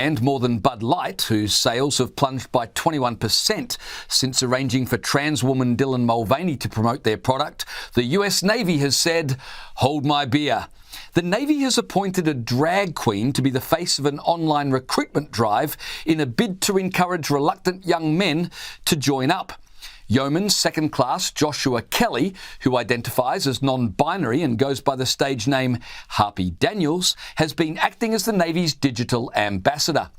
And more than Bud Light, whose sales have plunged by 21% since arranging for trans woman Dylan Mulvaney to promote their product, the US Navy has said, "Hold my beer." The Navy has appointed a drag queen to be the face of an online recruitment drive in a bid to encourage reluctant young men to join up. Yeoman Second Class Joshua Kelly, who identifies as non-binary and goes by the stage name Harpy Daniels, has been acting as the Navy's digital ambassador.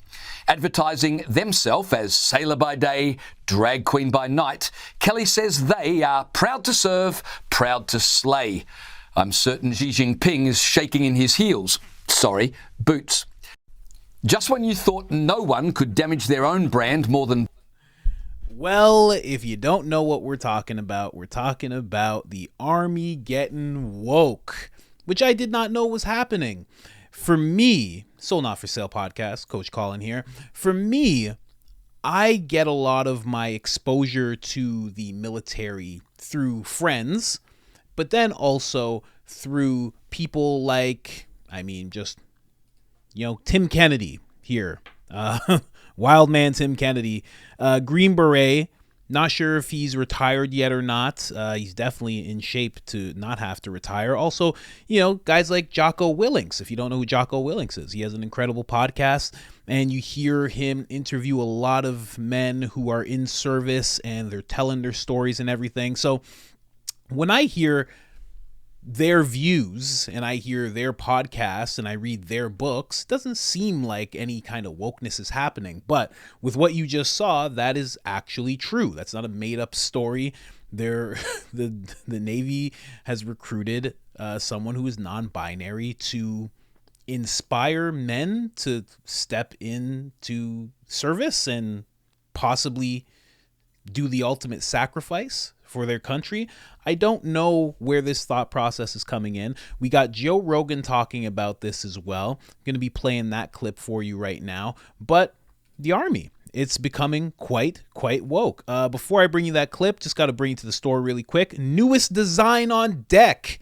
Advertising themselves as sailor by day, drag queen by night, Kelly says they are proud to serve, proud to slay. I'm certain Xi Jinping is shaking in his heels. Sorry, boots. Just when you thought no one could damage their own brand more than... Well, if you don't know what we're talking about the Army getting woke, which I did not know was happening. For me, Soul Not For Sale podcast, Coach Colin here. For me, I get a lot of my exposure to the military through friends, but then also through people like, Tim Kennedy here. Wild man Tim Kennedy, Green Beret. Not sure if he's retired yet or not. He's definitely in shape to not have to retire. Also, guys like Jocko Willink. If you don't know who Jocko Willink is, he has an incredible podcast, and you hear him interview a lot of men who are in service, and they're telling their stories and everything. So when I hear their views and I hear their podcasts and I read their books, it doesn't seem like any kind of wokeness is happening. But with what you just saw, that is actually true. That's not a made up story. The Navy has recruited someone who is non-binary to inspire men to step into service and possibly do the ultimate sacrifice for their country. I don't know where this thought process is coming in. We got Joe Rogan talking about this as well. I'm going to be playing that clip for you right now. But the Army, it's becoming quite woke. Before I bring you that clip, just got to bring you to the store really quick. Newest design on deck.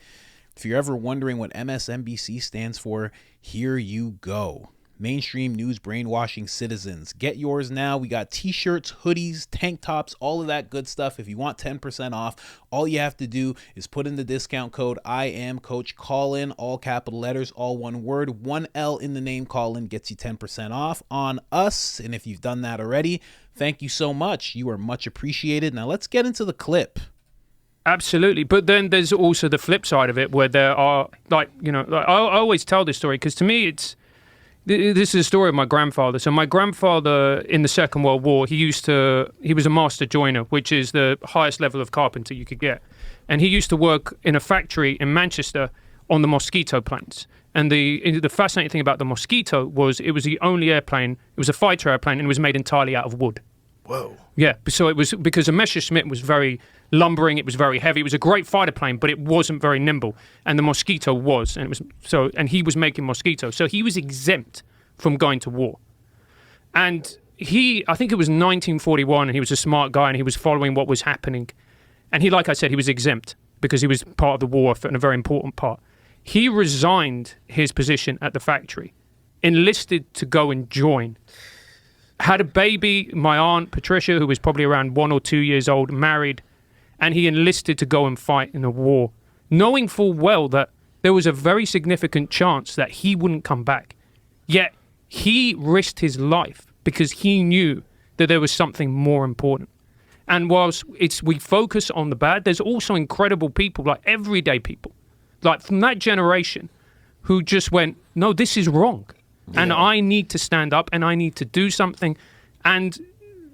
If you're ever wondering what MSNBC stands for, here you go. Mainstream news brainwashing citizens. Get yours now. We got t-shirts, hoodies, tank tops, all of that good stuff. If you want 10% off, all you have to do is put in the discount code I am Coach Colin, all capital letters, all one word, one L in the name Colin gets you 10% off on us. And if you've done that already, thank you so much. You are much appreciated. Now let's get into the clip. Absolutely. But then there's also the flip side of it where there are I always tell this story because to me this is a story of my grandfather. So my grandfather in the Second World War, he was a master joiner, which is the highest level of carpenter you could get. And he used to work in a factory in Manchester on the Mosquito planes. And the fascinating thing about the Mosquito was it was the only airplane, it was a fighter airplane, and it was made entirely out of wood. Whoa. Yeah, so it was because a Messerschmitt was very lumbering, it was very heavy, it was a great fighter plane, but it wasn't very nimble. And the Mosquito was, and he was making Mosquito. So he was exempt from going to war. And I think it was 1941, and he was a smart guy, and he was following what was happening. And he, like I said, he was exempt because he was part of the war and a very important part. He resigned his position at the factory, enlisted to go and join. Had a baby, my aunt Patricia, who was probably around 1 or 2 years old, married, and he enlisted to go and fight in a war, knowing full well that there was a very significant chance that he wouldn't come back. Yet he risked his life because he knew that there was something more important. And whilst we focus on the bad, there's also incredible people, like everyday people, like from that generation, who just went, no, this is wrong. Yeah. And I need to stand up and I need to do something. And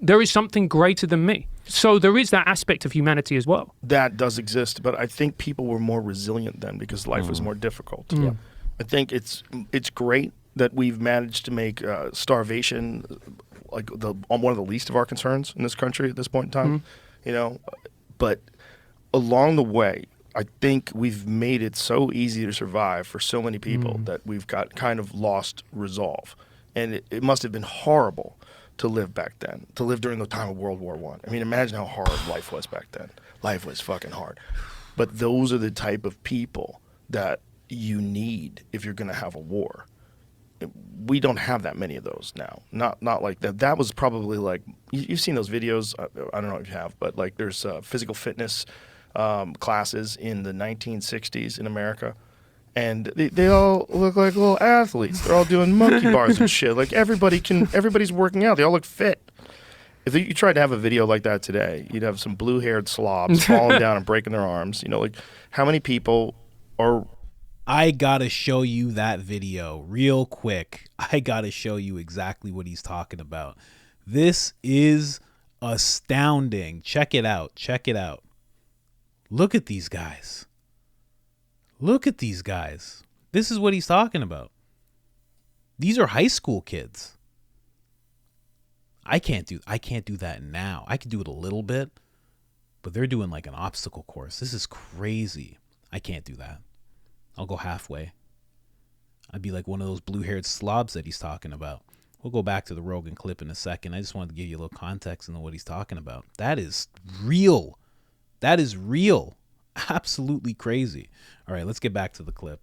there is something greater than me. So there is that aspect of humanity as well. That does exist, but I think people were more resilient then because life was more difficult. Yeah. I think it's great that we've managed to make starvation like one of the least of our concerns in this country at this point in time. But along the way, I think we've made it so easy to survive for so many people that we've got kind of lost resolve. And it must have been horrible to live back then, to live during the time of World War I. I mean, imagine how hard life was back then. Life was fucking hard. But those are the type of people that you need if you're going to have a war. we don't have that many of those now. Not like that. That was probably like you've seen those videos. I don't know if you have, but like there's physical fitness classes in the 1960s in America, and they all look like little athletes. They're all doing monkey bars and shit. Like everybody's working out. They all look fit. If you tried to have a video like that today, you'd have some blue-haired slobs falling down and breaking their arms. You know, like how many people are? I gotta show you that video real quick. I gotta show you exactly what he's talking about. This is astounding. Check it out. Check it out. Look at these guys. Look at these guys. This is what he's talking about. These are high school kids. I can't do that now. I can do it a little bit, but they're doing like an obstacle course. This is crazy. I can't do that. I'll go halfway. I'd be like one of those blue-haired slobs that he's talking about. We'll go back to the Rogan clip in a second. I just wanted to give you a little context into what he's talking about. That is real. That is real. Absolutely crazy. All right, let's get back to the clip.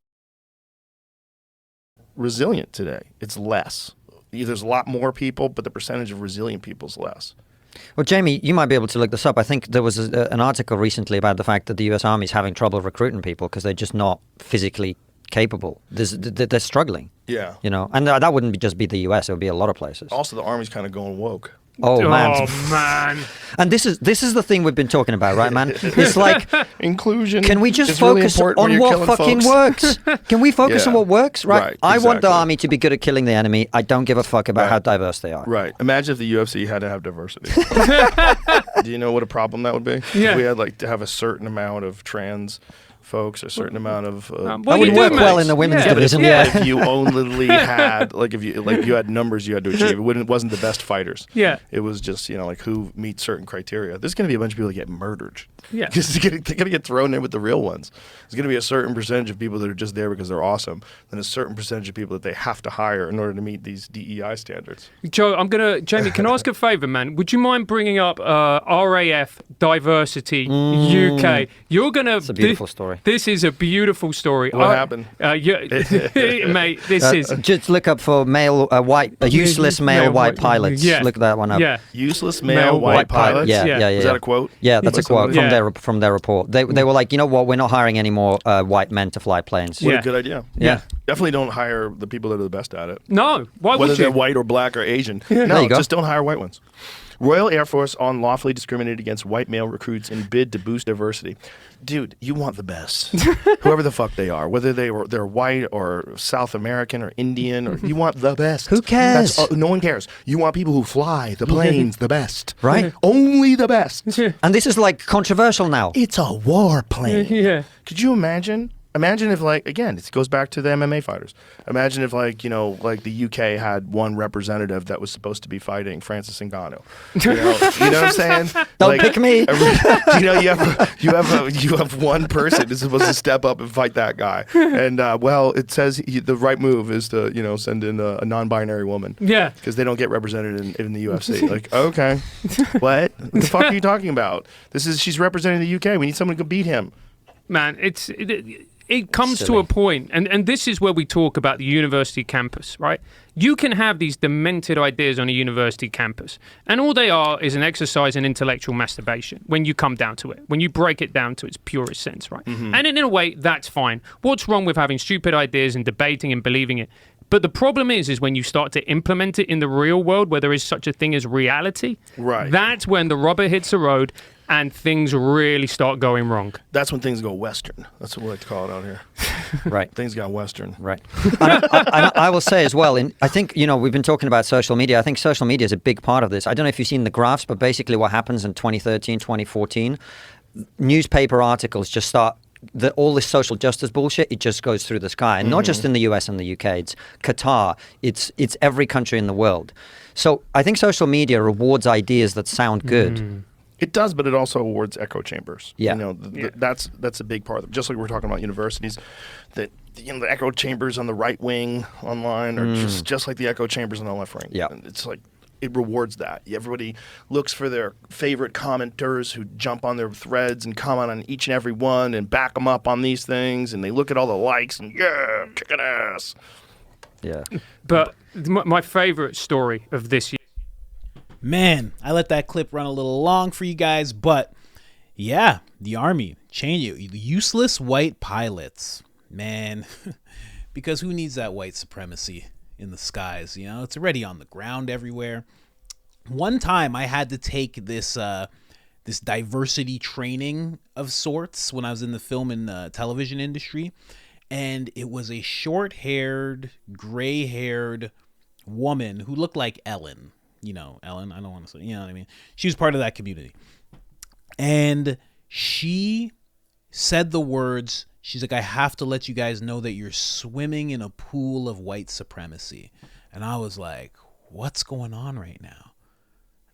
Resilient today. It's less. There's a lot more people, but the percentage of resilient people is less. Well, Jamie, you might be able to look this up. I think there was an article recently about the fact that the U.S. Army is having trouble recruiting people because they're just not physically capable. They're struggling. Yeah. You know, and that wouldn't just be the U.S. It would be a lot of places. Also, the Army's kind of going woke. Oh man. Oh man. And this is the thing we've been talking about, right, man? It's like inclusion. Can we just is really focus important when on you're what killing fucking folks. works? Can we focus on what works, right? Right, I want the exactly. army to be good at killing the enemy. I don't give a fuck about how diverse they are. Right. Imagine if the UFC had to have diversity. Do you know what a problem that would be? Yeah. If we had like to have a certain amount of trans folks, a certain amount of. That would work well in the women's division. Yeah. If you only had if you had numbers you had to achieve, it wasn't the best fighters. Yeah. It was just like who meets certain criteria. There's going to be a bunch of people that get murdered. Yeah. Because they're going to get thrown in with the real ones. There's going to be a certain percentage of people that are just there because they're awesome, then a certain percentage of people that they have to hire in order to meet these DEI standards. Joe, Jamie, can I ask a favour, man? Would you mind bringing up RAF Diversity UK? You're gonna. It's a beautiful story. This is a beautiful story. What happened? Mate, this is. Just look up for useless male white pilots. Yeah. Look that one up. Yeah. Useless male white pilots? Yeah. Was that a quote? Yeah, that's a quote Yeah. from their report. They were like, you know what? We're not hiring any more white men to fly planes. What Yeah. a good idea. Yeah. Definitely don't hire the people that are the best at it. No, why Whether would you? they're white or black or Asian. There No, you go. just don't hire white ones. Royal Air Force unlawfully discriminated against white male recruits in bid to boost diversity. Dude, you want the best. Whoever the fuck they are, whether they're white or South American or Indian, or you want the best. Who cares? No one cares. You want people who fly the planes the best. Right. Only the best. And this is like controversial now. It's a war plane. Yeah. Could you imagine? Imagine if, like, again, it goes back to the MMA fighters. Imagine if, like, like the UK had one representative that was supposed to be fighting Francis Ngannou. You know what I'm saying? Don't pick me. You have one person who's supposed to step up and fight that guy, and it says the right move is to send in a non-binary woman. Yeah. Because they don't get represented in the UFC. Like, okay, what the fuck are you talking about? She's representing the UK. We need someone who can beat him. Man, it comes to a point, and this is where we talk about the university campus, right? You can have these demented ideas on a university campus, and all they are is an exercise in intellectual masturbation when you come down to it, when you break it down to its purest sense, right? Mm-hmm. And in a way, that's fine. What's wrong with having stupid ideas and debating and believing it? But the problem is when you start to implement it in the real world where there is such a thing as reality, Right. That's when the rubber hits the road and things really start going wrong. That's when things go Western. That's what we like to call it out here. Right. Things got Western. Right. And I will say as well, I think, we've been talking about social media. I think social media is a big part of this. I don't know if you've seen the graphs, but basically what happens in 2013, 2014, newspaper articles just start, all this social justice bullshit, it just goes through the sky. And not just in the US and the UK, it's Qatar, it's every country in the world. So I think social media rewards ideas that sound good. It does, but it also awards echo chambers. Yeah. That's a big part of it. Just like we're talking about universities, that the echo chambers on the right wing online are just like the echo chambers on the left wing. Yeah. And it's like it rewards that. Everybody looks for their favorite commenters who jump on their threads and comment on each and every one and back them up on these things, and they look at all the likes and kicking ass. Yeah. But my favorite story of this year. Man, I let that clip run a little long for you guys, but yeah, the Army, change it. Useless white pilots. Man, because who needs that white supremacy in the skies? You know, it's already on the ground everywhere. One time I had to take this this diversity training of sorts when I was in the film and television industry, and it was a short-haired, gray-haired woman who looked like Ellen. You know, Ellen, I don't want to say, you know what I mean? She was part of that community. And she said the words, she's like, I have to let you guys know that you're swimming in a pool of white supremacy. And I was like, what's going on right now?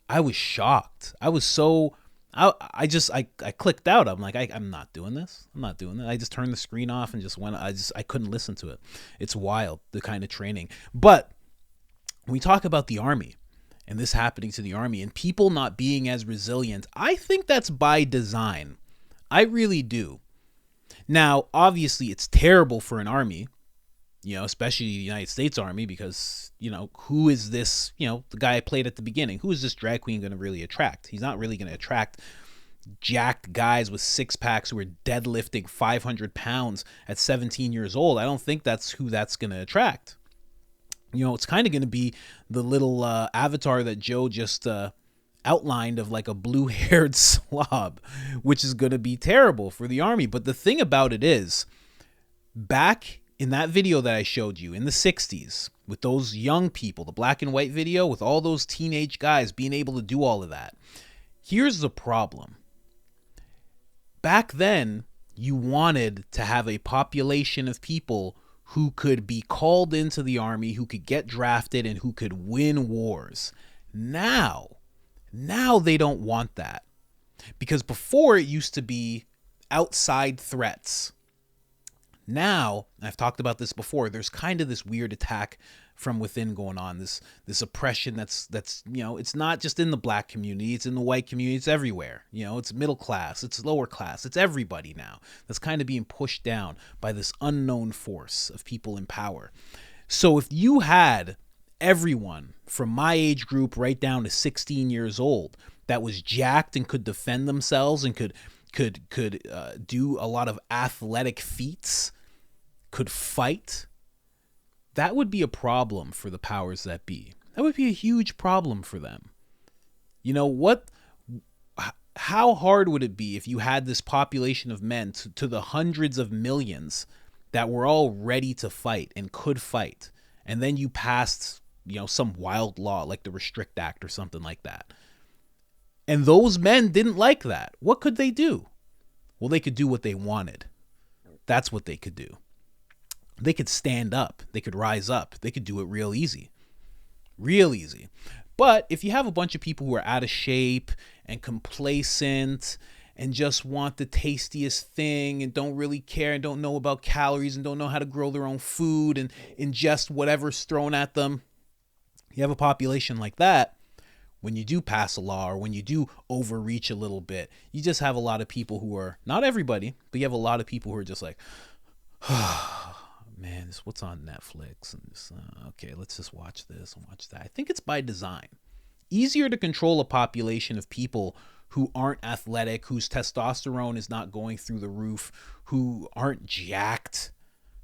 I was shocked. I was so, I clicked out. I'm like, I'm not doing this. I'm not doing that. I just turned the screen off and just went, I couldn't listen to it. It's wild, the kind of training. But when we talk about the Army and this happening to the Army and people not being as resilient, I think that's by design. I really do. Now, obviously, it's terrible for an army, you know, especially the United States Army, because, you know, who is this, you know, the guy I played at the beginning, who is this drag queen going to really attract? He's not really going to attract jacked guys with six packs who are deadlifting 500 pounds at 17 years old. I don't think that's who that's going to attract. You know, it's kind of going to be the little avatar that Joe just outlined of like a blue-haired slob, which is going to be terrible for the Army. But the thing about it is, back in that video that I showed you in the 60s, with those young people, the black and white video, with all those teenage guys being able to do all of that, here's the problem. Back then, you wanted to have a population of people who could be called into the Army, who could get drafted, and who could win wars. Now they don't want that. Because before it used to be outside threats. Now, I've talked about this before, there's kind of this weird attack from within going on, this oppression that's you know, it's not just in the black community, it's in the white community, it's everywhere. You know, it's middle class, it's lower class, it's everybody now that's kind of being pushed down by this unknown force of people in power. So if you had everyone from my age group right down to 16 years old that was jacked and could defend themselves and could do a lot of athletic feats, could fight, that would be a problem for the powers that be. That would be a huge problem for them. You know, how hard would it be if you had this population of men to the hundreds of millions that were all ready to fight and could fight, and then you passed, you know, some wild law like the Restrict Act or something like that, and those men didn't like that? What could they do? Well, they could do what they wanted. That's what they could do. They could stand up. They could rise up. They could do it real easy. Real easy. But if you have a bunch of people who are out of shape and complacent and just want the tastiest thing and don't really care and don't know about calories and don't know how to grow their own food and ingest whatever's thrown at them, you have a population like that. When you do pass a law or when you do overreach a little bit, you just have a lot of people who are, not everybody, but you have a lot of people who are just like, man, this what's on Netflix, and this, okay, let's just watch this and watch that. I think it's by design. Easier to control a population of people who aren't athletic, whose testosterone is not going through the roof, who aren't jacked,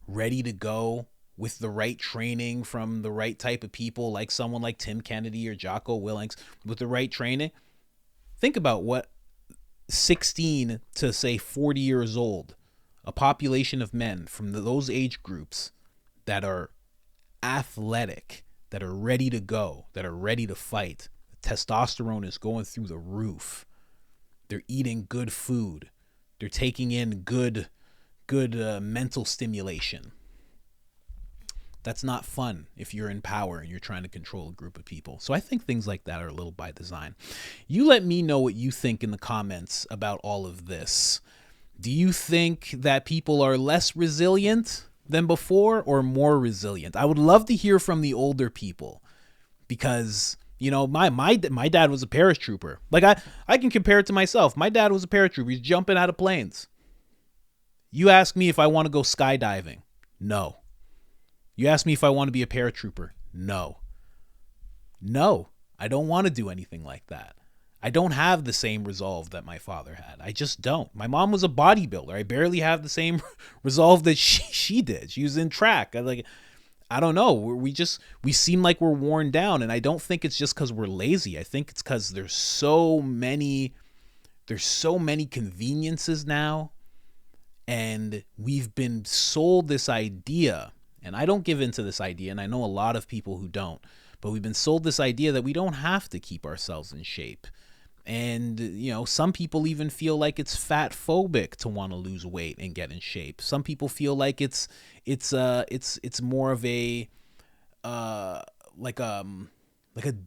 ready to go with the right training from the right type of people, like someone like Tim Kennedy or Jocko Willink, with the right training. Think about what 16 to say 40 years old, a population of men from those age groups that are athletic, that are ready to go, that are ready to fight. The testosterone is going through the roof. They're eating good food. They're taking in good mental stimulation. That's not fun if you're in power and you're trying to control a group of people. So I think things like that are a little by design. You let me know what you think in the comments about all of this. Do you think that people are less resilient than before or more resilient? I would love to hear from the older people because, you know, my dad was a paratrooper. Like I can compare it to myself. My dad was a paratrooper. He's jumping out of planes. You ask me if I want to go skydiving. No. You ask me if I want to be a paratrooper. No, I don't want to do anything like that. I don't have the same resolve that my father had. I just don't. My mom was a bodybuilder. I barely have the same resolve that she did. She was in track. I don't know. We seem like we're worn down, and I don't think it's just because we're lazy. I think it's because there's so many conveniences now, and we've been sold this idea, and I don't give into this idea, and I know a lot of people who don't, but we've been sold this idea that we don't have to keep ourselves in shape. And, some people even feel like it's fat phobic to want to lose weight and get in shape. Some people feel like it's more of a like a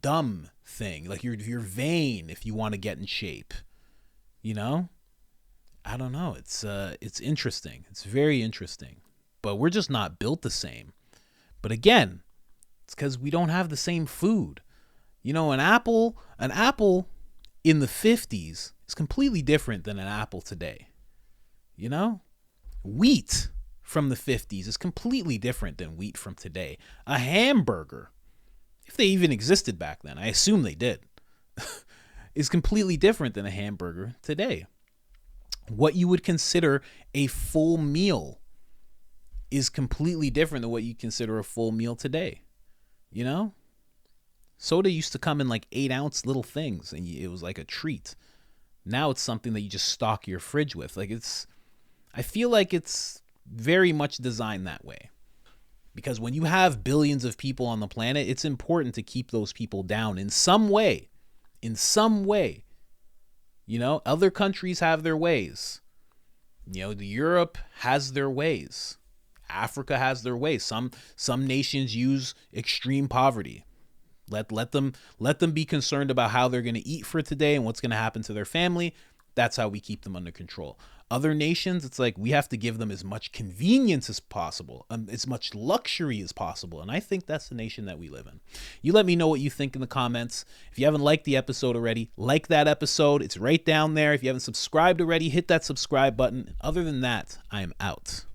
dumb thing. Like you're vain if you want to get in shape. I don't know. It's interesting. It's very interesting. But we're just not built the same. But again, it's because we don't have the same food. An apple in the 50s is completely different than an apple today. Wheat from the 50s is completely different than wheat from today. A hamburger, if they even existed back then, I assume they did, is completely different than a hamburger today. What you would consider a full meal is completely different than what you consider a full meal today. Soda used to come in like 8-ounce little things, and it was like a treat. Now it's something that you just stock your fridge with. I feel like it's very much designed that way. Because when you have billions of people on the planet, it's important to keep those people down in some way. Other countries have their ways. Europe has their ways. Africa has their ways. Some nations use extreme poverty. Let them be concerned about how they're going to eat for today and what's going to happen to their family. That's how we keep them under control. Other nations, it's like we have to give them as much convenience as possible, as much luxury as possible. And I think that's the nation that we live in. You let me know what you think in the comments. If you haven't liked the episode already, like that episode. It's right down there. If you haven't subscribed already, hit that subscribe button. Other than that, I am out.